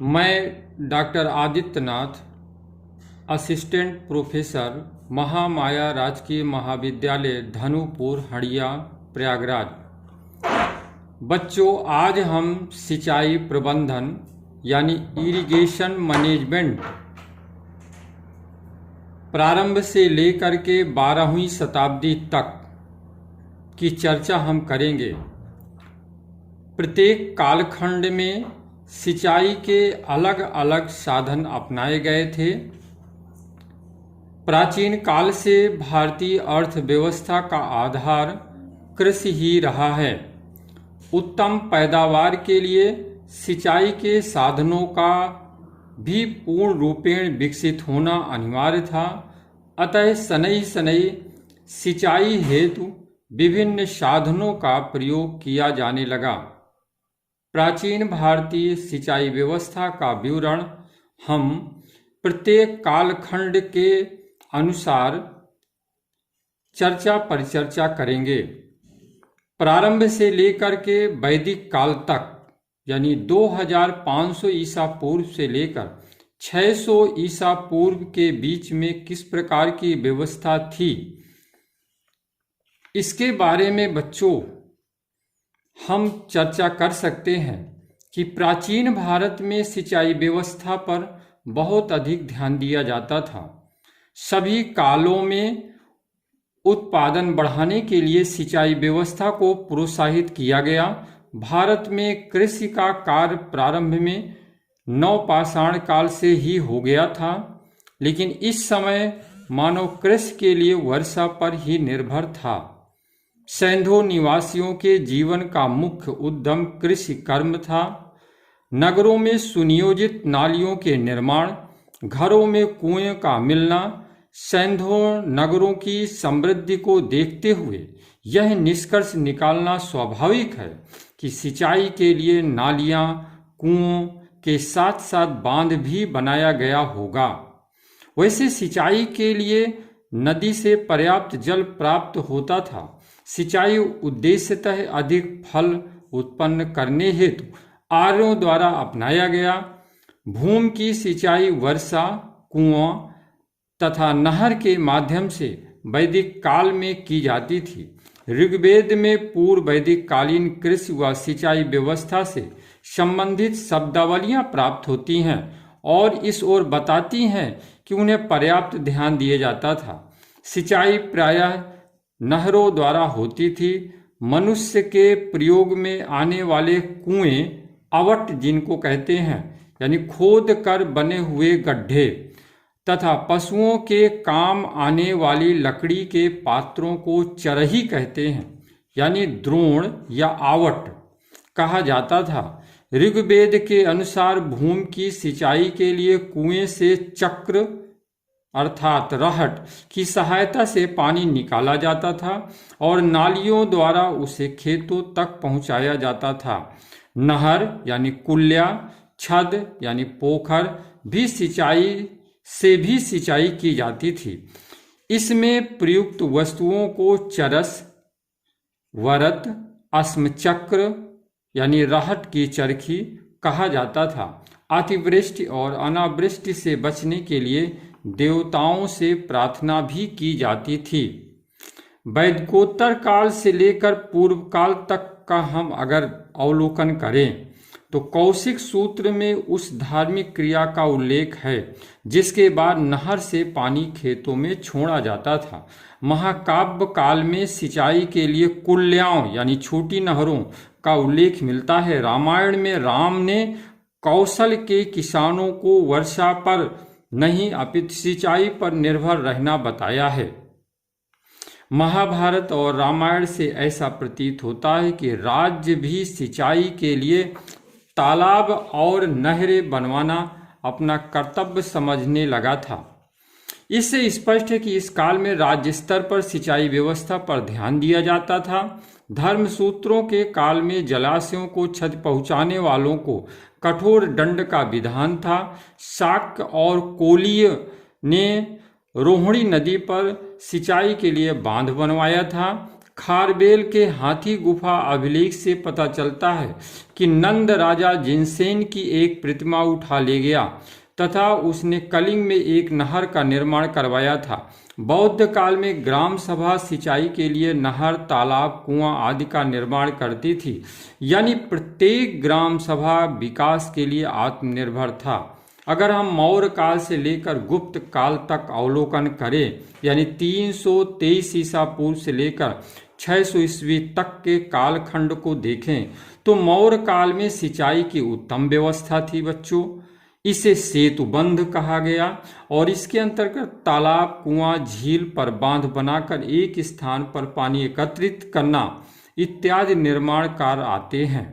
मैं doctor Adityanath, assistant professor, Mahamaya राजकीय महाविद्यालय धनुपुर हड़िया प्रयागराज। बच्चों, आज हम सिंचाई प्रबंधन यानी इरिगेशन मैनेजमेंट प्रारंभ से लेकर के 12वीं शताब्दी तक की चर्चा हम करेंगे। प्रत्येक कालखंड में सिंचाई के अलग अलग साधन अपनाए गए थे। प्राचीन काल से भारतीय अर्थव्यवस्था का आधार कृषि ही रहा है। उत्तम पैदावार के लिए सिंचाई के साधनों का भी पूर्ण रूपेण विकसित होना अनिवार्य था। अतः शनैः शनैः सिंचाई हेतु विभिन्न साधनों का प्रयोग किया जाने लगा। प्राचीन भारतीय सिंचाई व्यवस्था का विवरण हम प्रत्येक कालखंड के अनुसार चर्चा परिचर्चा करेंगे। प्रारंभ से लेकर के वैदिक काल तक यानी 2500 ईसा पूर्व से लेकर 600 ईसा पूर्व के बीच में किस प्रकार की व्यवस्था थी, इसके बारे में बच्चों हम चर्चा कर सकते हैं कि प्राचीन भारत में सिंचाई व्यवस्था पर बहुत अधिक ध्यान दिया जाता था। सभी कालों में उत्पादन बढ़ाने के लिए सिंचाई व्यवस्था को प्रोत्साहित किया गया। भारत में कृषि का कार्य प्रारंभ में नवपाषाण काल से ही हो गया था, लेकिन इस समय मानव कृषि के लिए वर्षा पर ही निर्भर था। सैंधो निवासियों के जीवन का मुख्य उद्यम कृषि कर्म था। नगरों में सुनियोजित नालियों के निर्माण, घरों में कुएं का मिलना, सैंधो नगरों की समृद्धि को देखते हुए यह निष्कर्ष निकालना स्वाभाविक है कि सिंचाई के लिए नालियां, कुओं के साथ साथ बांध भी बनाया गया होगा। वैसे सिंचाई के लिए नदी से पर्याप्त जल प्राप्त होता था। सिंचाई उद्देश्यतः अधिक फल उत्पन्न करने हेतु आर्यों द्वारा अपनाया गया। भूमि की सिंचाई वर्षा, कुआं तथा नहर के माध्यम से वैदिक काल में की जाती थी। ऋग्वेद में पूर्व वैदिक कालीन कृषि व सिंचाई व्यवस्था से संबंधित शब्दावलियां प्राप्त होती हैं और इस ओर बताती हैं कि उन्हें पर्याप्त ध्यान दिया जाता था। सिंचाई प्रायः नहरों द्वारा होती थी। मनुष्य के प्रयोग में आने वाले कुएं, आवट जिनको कहते हैं, यानी खोद कर बने हुए गड्ढे, तथा पशुओं के काम आने वाली लकड़ी के पात्रों को चरही कहते हैं, यानी द्रोण या आवट कहा जाता था। ऋग्वेद के अनुसार भूमि की सिंचाई के लिए कुएं से चक्र अर्थात रहट की सहायता से पानी निकाला जाता था और नालियों द्वारा उसे खेतों तक पहुंचाया जाता था। नहर यानी कुल्या, छद यानी पोखर भी सिंचाई की जाती थी। इसमें प्रयुक्त वस्तुओं को चरस, वरत, अस्मचक्र यानी रहट की चरखी कहा जाता था। अतिवृष्टि और अनावृष्टि से बचने के लिए देवताओं से प्रार्थना भी की जाती थी। वैदिकोत्तर काल से लेकर पूर्व काल तक का हम अगर अवलोकन करें तो कौशिक सूत्र में उस धार्मिक क्रिया का उल्लेख है जिसके बाद नहर से पानी खेतों में छोड़ा जाता था। महाकाव्य काल में सिंचाई के लिए कुल्याओं यानी छोटी नहरों का उल्लेख मिलता है। रामायण में राम ने कौशल के किसानों को वर्षा पर नहीं अपितु सिंचाई पर निर्भर रहना बताया है। महाभारत और रामायण से ऐसा प्रतीत होता है कि राज्य भी सिंचाई के लिए तालाब और नहरें बनवाना अपना कर्तव्य समझने लगा था। इससे स्पष्ट है कि इस काल में राज्य स्तर पर सिंचाई व्यवस्था पर ध्यान दिया जाता था। धर्मसूत्रों के काल में जलाशयों को क्षति पहुंचाने वालों को कठोर दंड का विधान था। शाक्य और कोलीय ने रोहिणी नदी पर सिंचाई के लिए बांध बनवाया था। खारबेल के हाथी गुफा अभिलेख से पता चलता है कि नंद राजा जिनसेन की एक प्रतिमा उठा ले गया तथा उसने कलिंग में एक नहर का निर्माण करवाया था। बौद्ध काल में ग्राम सभा सिंचाई के लिए नहर, तालाब, कुआं आदि का निर्माण करती थी, यानी प्रत्येक ग्राम सभा विकास के लिए आत्मनिर्भर था। अगर हम मौर्य काल से लेकर गुप्त काल तक अवलोकन करें, यानी 323 ईसा पूर्व से लेकर 600 ईस्वी तक के कालखंड को देखें, तो मौर्य काल में सिंचाई की उत्तम व्यवस्था थी बच्चों। इसे सेतुबंध कहा गया और इसके अंतर्गत तालाब, कुआं, झील पर बांध बनाकर एक स्थान पर पानी एकत्रित करना इत्यादि निर्माण कार्य आते हैं।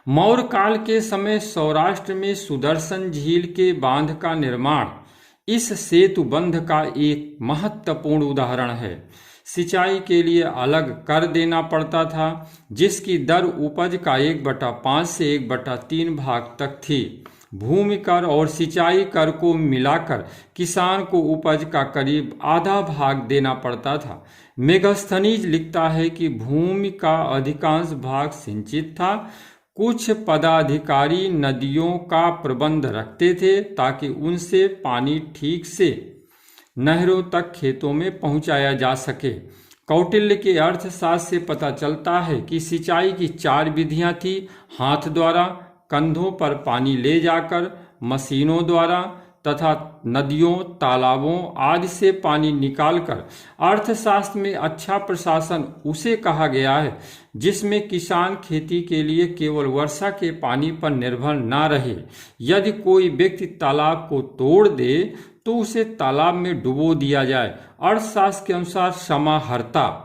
मौर्य काल के समय सौराष्ट्र में सुदर्शन झील के बांध का निर्माण इस सेतुबंध का एक महत्वपूर्ण उदाहरण है। सिंचाई के लिए अलग कर देना पड़ता था, जिसकी दर उपज का 1/5 से 1/3 भाग तक थी। भूमि कर और सिंचाई कर को मिलाकर किसान को उपज का करीब आधा भाग देना पड़ता था। मेगस्थनीज लिखता है कि भूमि का अधिकांश भाग सिंचित था। कुछ पदाधिकारी नदियों का प्रबंध रखते थे ताकि उनसे पानी ठीक से नहरों तक खेतों में पहुंचाया जा सके। कौटिल्य के अर्थशास्त्र से पता चलता है कि सिंचाई की 4 विधियां थी: हाथ द्वारा, कंधों पर पानी ले जाकर, मशीनों द्वारा तथा नदियों, तालाबों आदि से पानी निकालकर। अर्थशास्त्र में अच्छा प्रशासन उसे कहा गया है जिसमें किसान खेती के लिए केवल वर्षा के पानी पर निर्भर न रहे। यदि कोई व्यक्ति तालाब को तोड़ दे तो उसे तालाब में डुबो दिया जाए। अर्थशास्त्र के अनुसार समाहर्ता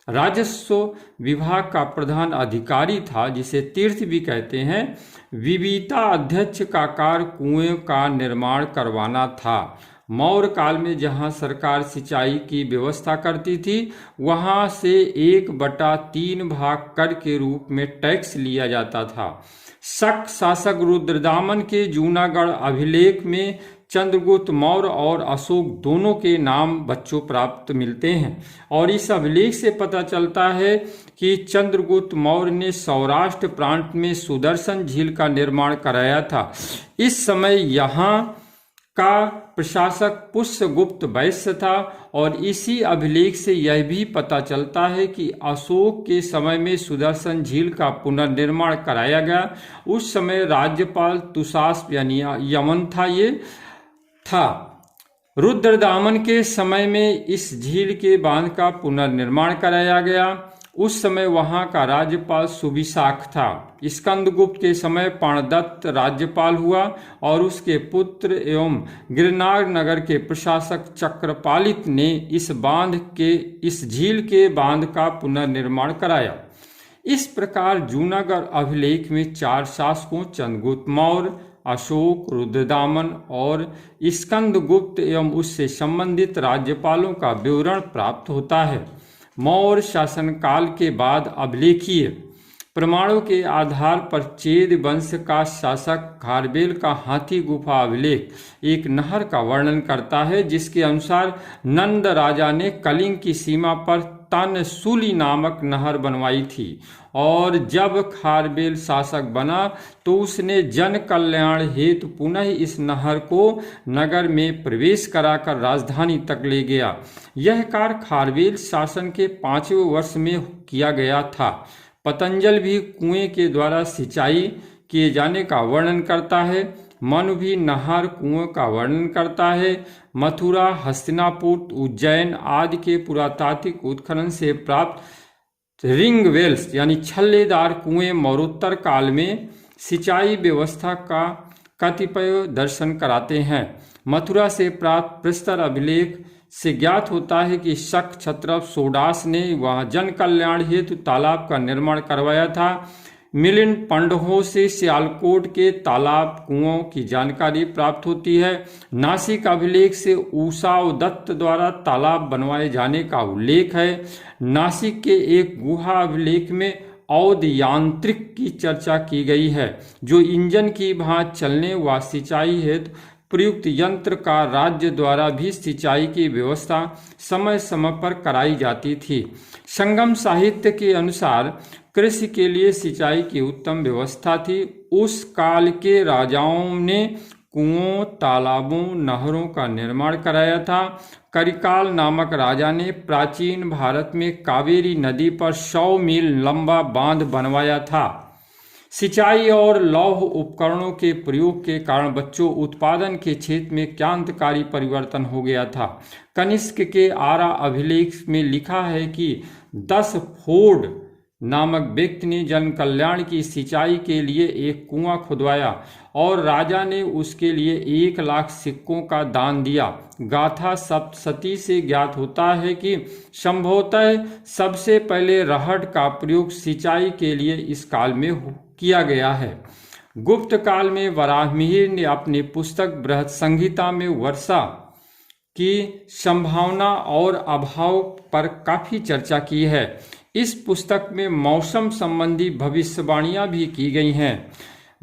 राजस्व विभाग का प्रधान अधिकारी था, जिसे तीर्थ भी कहते हैं। विविता अध्यक्ष का कार्य कुएं का निर्माण करवाना था। मौर्य काल में जहां सरकार सिंचाई की व्यवस्था करती थी, वहां से 1/3 भाग कर के रूप में टैक्स लिया जाता था। शक शासक रुद्रदामन के जूनागढ़ अभिलेख में चंद्रगुप्त मौर्य और अशोक दोनों के नाम बच्चों प्राप्त मिलते हैं और इस अभिलेख से पता चलता है कि चंद्रगुप्त मौर्य ने सौराष्ट्र प्रांत में सुदर्शन झील का निर्माण कराया था। इस समय यहाँ का प्रशासक पुष्यगुप्त वैश्य था और इसी अभिलेख से यह भी पता चलता है कि अशोक के समय में सुदर्शन झील का पुनर्निर्माण कराया गया। उस समय राज्यपाल तुषास यानी यमन था। रुद्रदामन के समय में इस झील के बांध का पुनर्निर्माण कराया गया। उस समय वहां का राज्यपाल सुविशाख था। स्कंदगुप्त के समय पाणदत्त राज्यपाल हुआ और उसके पुत्र एवं गिरनार नगर के प्रशासक चक्रपालित ने इस झील के बांध का पुनर्निर्माण कराया। इस प्रकार जूनागढ़ अभिलेख में 4 शासकों चंद्रगुप्त मौर्य, अशोक, रुद्रदामन और स्कंदगुप्त एवं उससे संबंधित राज्यपालों का विवरण प्राप्त होता है। मौर्य शासनकाल के बाद अभिलेखीय प्रमाणों के आधार पर चेद वंश का शासक खारबेल का हाथी गुफा अभिलेख एक नहर का वर्णन करता है, जिसके अनुसार नंद राजा ने कलिंग की सीमा पर तनसूली नामक नहर बनवाई थी और जब खारबेल शासक बना तो उसने जन कल्याण हेतु पुनः इस नहर को नगर में प्रवेश कराकर राजधानी तक ले गया। यह कार्य खारबेल शासन के 5वें वर्ष में किया गया था। पतंजल भी कुएं के द्वारा सिंचाई किए जाने का वर्णन करता है। मनु भी नहर, कुएं का वर्णन करता है। मथुरा, हस्तिनापुर, उज्जैन आदि के पुरातात्विक उत्खनन से प्राप्त रिंग वेल्स यानी छल्लेदार कुएं मौर्योत्तर काल में सिंचाई व्यवस्था का कतिपय दर्शन कराते हैं। मथुरा से प्राप्त प्रस्तर अभिलेख से ज्ञात होता है कि शक क्षत्रप सोडास ने वहां जन कल्याण हेतु तालाब का निर्माण करवाया था। मिलिंद पंडहों से सियालकोट के तालाब कुओं की जानकारी प्राप्त होती है। नासिक अभिलेख से उषावदत्त द्वारा तालाब बनवाए जाने का उल्लेख है। नासिक के एक गुहा अभिलेख में औद यांत्रिक की चर्चा की गई है, जो इंजन की भांति चलने व सिंचाई हेतु प्रयुक्त यंत्र का राज्य द्वारा भी सिंचाई की व्यवस्था समय समय पर कराई जाती थी। संगम साहित्य के अनुसार कृषि के लिए सिंचाई की उत्तम व्यवस्था थी। उस काल के राजाओं ने कुओं, तालाबों, नहरों का निर्माण कराया था। करिकाल नामक राजा ने प्राचीन भारत में कावेरी नदी पर 100 मील लंबा बांध बनवाया था। सिंचाई और लौह उपकरणों के प्रयोग के कारण बच्चों उत्पादन के क्षेत्र में क्रांतिकारी परिवर्तन हो गया था। कनिष्क के आरा अभिलेख में लिखा है कि 10 फोर्ड नामक व्यक्ति ने जन कल्याण की सिंचाई के लिए एक कुआं खुदवाया और राजा ने उसके लिए 1 लाख सिक्कों का दान दिया। गाथा सप्तशती से ज्ञात होता है कि संभवतः सबसे पहले रहट का प्रयोग सिंचाई के लिए इस काल में किया गया है। गुप्त काल में वराहमिहिर ने अपनी पुस्तक बृहत संहिता में वर्षा की संभावना और अभाव पर काफी चर्चा की है। इस पुस्तक में मौसम संबंधी भविष्यवाणियां भी की गई हैं।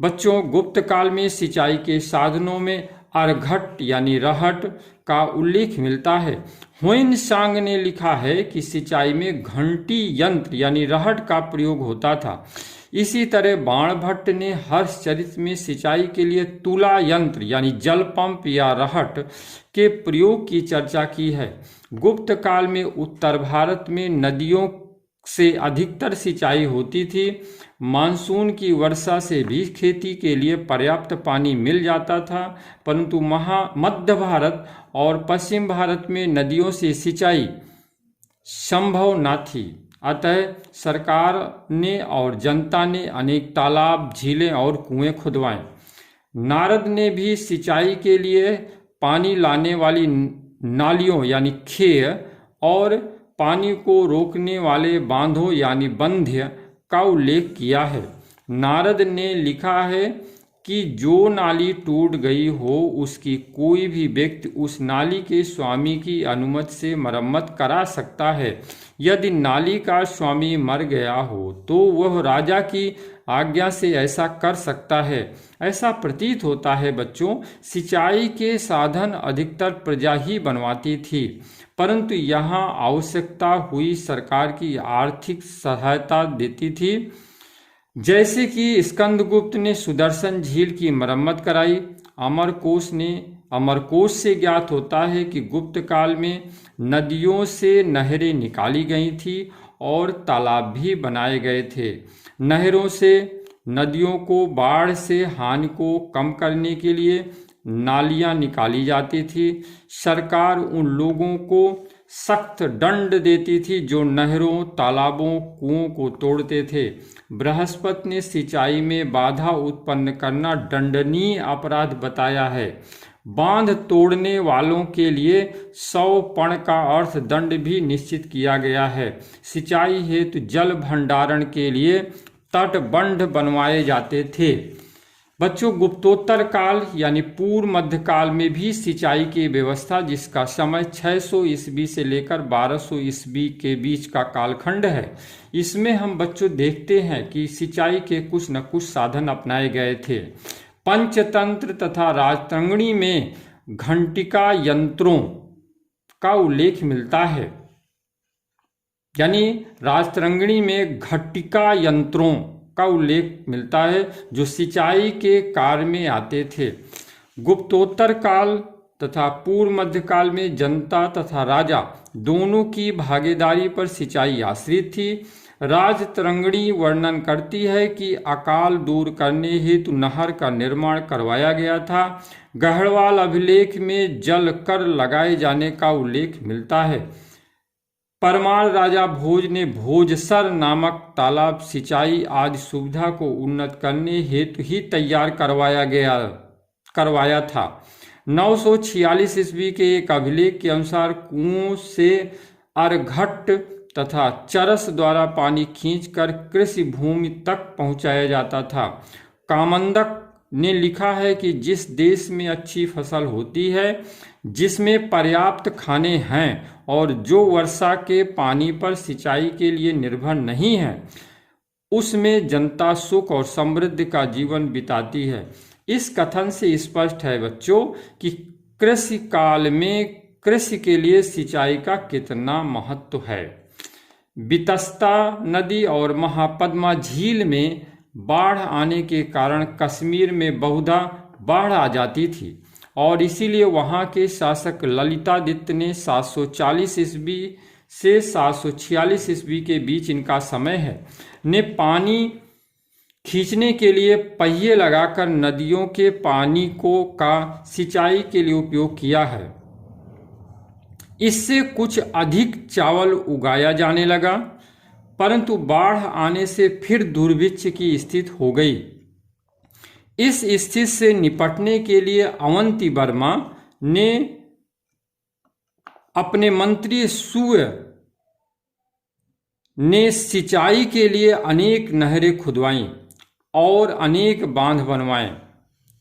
बच्चों, गुप्त काल में सिंचाई के साधनों में अर्घट यानी रहट का उल्लेख मिलता है। ह्वेन सांग ने लिखा है कि सिंचाई में घंटी यंत्र यानी रहट का प्रयोग होता था। इसी तरह बाणभट्ट ने हर्षचरित में सिंचाई के लिए तुला यंत्र यानी जल पंप या रहट के प्रयोग की चर्चा की है। गुप्त काल में उत्तर भारत में नदियों से अधिकतर सिंचाई होती थी। मानसून की वर्षा से भी खेती के लिए पर्याप्त पानी मिल जाता था, परंतु मध्य भारत और पश्चिम भारत में नदियों से सिंचाई संभव न थी। अतः सरकार ने और जनता ने अनेक तालाब, झीलें और कुएं खुदवाए। नारद ने भी सिंचाई के लिए पानी लाने वाली नालियों यानी खेय और पानी को रोकने वाले बांधों यानी बंध्य का उल्लेख किया है। नारद ने लिखा है कि जो नाली टूट गई हो उसकी कोई भी व्यक्ति उस नाली के स्वामी की अनुमति से मरम्मत करा सकता है। यदि नाली का स्वामी मर गया हो तो वह राजा की आज्ञा से ऐसा कर सकता है। ऐसा प्रतीत होता है बच्चों, सिंचाई के साधन अधिकतर प्रजा ही बनवाती थी, परंतु यहाँ आवश्यकता हुई सरकार की आर्थिक सहायता देती थी। जैसे कि स्कंदगुप्त ने सुदर्शन झील की मरम्मत कराई। अमरकोश से ज्ञात होता है कि गुप्त काल में नदियों से नहरें निकाली गई थी और तालाब भी बनाए गए थे। नहरों से नदियों को बाढ़ से हानि को कम करने के लिए नालियां निकाली जाती थी। सरकार उन लोगों को सख्त दंड देती थी जो नहरों, तालाबों, कुओं को तोड़ते थे। बृहस्पति ने सिंचाई में बाधा उत्पन्न करना दंडनीय अपराध बताया है। बांध तोड़ने वालों के लिए 100 पण का अर्थदंड भी निश्चित किया गया है। सिंचाई हेतु जल भंडारण के लिए तटबंध बनवाए जाते थे। बच्चों, गुप्तोत्तर काल यानी पूर्व मध्य काल में भी सिंचाई की व्यवस्था, जिसका समय 600 ईस्वी से लेकर 1200 ईस्वी के बीच का कालखंड है, इसमें हम बच्चों देखते हैं कि सिंचाई के कुछ न कुछ साधन अपनाए गए थे। पंचतंत्र तथा राजतरंगिणी में घंटिका यंत्रों का उल्लेख मिलता है, यानी राजतरंगिणी में घटिका यंत्रों का उल्लेख मिलता है जो सिंचाई के कार्य में आते थे। गुप्तोत्तर काल तथा पूर्व मध्य काल में जनता तथा राजा दोनों की भागीदारी पर सिंचाई आश्रित थी। राजतरंगिणी वर्णन करती है कि अकाल दूर करने हेतु नहर का निर्माण करवाया गया था। गढ़वाल अभिलेख में जल कर लगाए जाने का उल्लेख मिलता है। परमार राजा भोज ने भोजसर नामक तालाब सिंचाई आदि सुविधा को उन्नत करने हेतु ही तैयार करवाया था। 946 ईस्वी के एक अभिलेख के अनुसार कुओं से अर्घट तथा चरस द्वारा पानी खींचकर कृषि भूमि तक पहुंचाया जाता था। कामंदक ने लिखा है कि जिस देश में अच्छी फसल होती है, जिसमें पर्याप्त खाने हैं और जो वर्षा के पानी पर सिंचाई के लिए निर्भर नहीं है, उसमें जनता सुख और समृद्धि का जीवन बिताती है। इस कथन से स्पष्ट है बच्चों कि कृषि काल में कृषि के लिए सिंचाई का कितना महत्व है। बितस्ता नदी और महापद्मा झील में बाढ़ आने के कारण कश्मीर में बहुधा बाढ़ आ जाती थी और इसीलिए वहां के शासक ललितादित्य ने 740 ईस्वी से 746 ईस्वी के बीच इनका समय है ने पानी खींचने के लिए पहिए लगाकर नदियों के पानी को का सिंचाई के लिए उपयोग किया है। इससे कुछ अधिक चावल उगाया जाने लगा, परंतु बाढ़ आने से फिर दुर्भिक्ष की स्थिति हो गई। इस स्थिति से निपटने के लिए अवंती वर्मा ने अपने मंत्री सूय ने सिंचाई के लिए अनेक नहरें खुदवाईं और अनेक बांध बनवाए,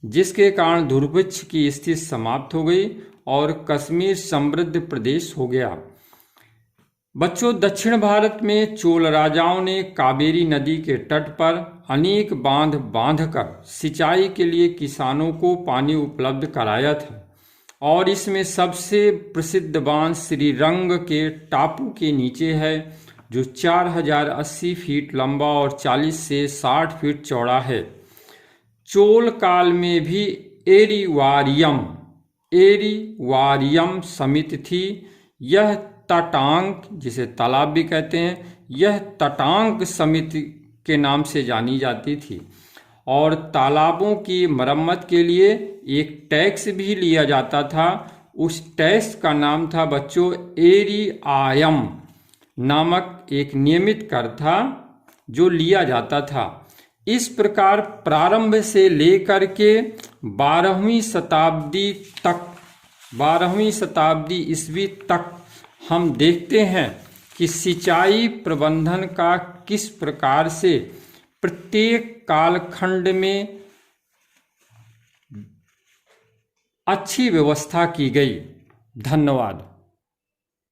जिसके कारण दुर्भिक्ष की स्थिति समाप्त हो गई और कश्मीर समृद्ध प्रदेश हो गया। बच्चों, दक्षिण भारत में चोल राजाओं ने कावेरी नदी के तट पर अनेक बांध बांधकर सिंचाई के लिए किसानों को पानी उपलब्ध कराया था और इसमें सबसे प्रसिद्ध बांध श्रीरंग के टापू के नीचे है, जो 4080 फीट लंबा और 40 से 60 फीट चौड़ा है। चोल काल में भी एरीवारियम समिति थी। यह तटांक, जिसे तालाब भी कहते हैं, यह तटांक समिति के नाम से जानी जाती थी और तालाबों की मरम्मत के लिए एक टैक्स भी लिया जाता था। उस टैक्स का नाम था बच्चों एरिआयम नामक एक नियमित कर था जो लिया जाता था। इस प्रकार प्रारंभ से लेकर के 12वीं शताब्दी ईस्वी तक हम देखते हैं कि सिंचाई प्रबंधन का किस प्रकार से प्रत्येक कालखंड में अच्छी व्यवस्था की गई। धन्यवाद।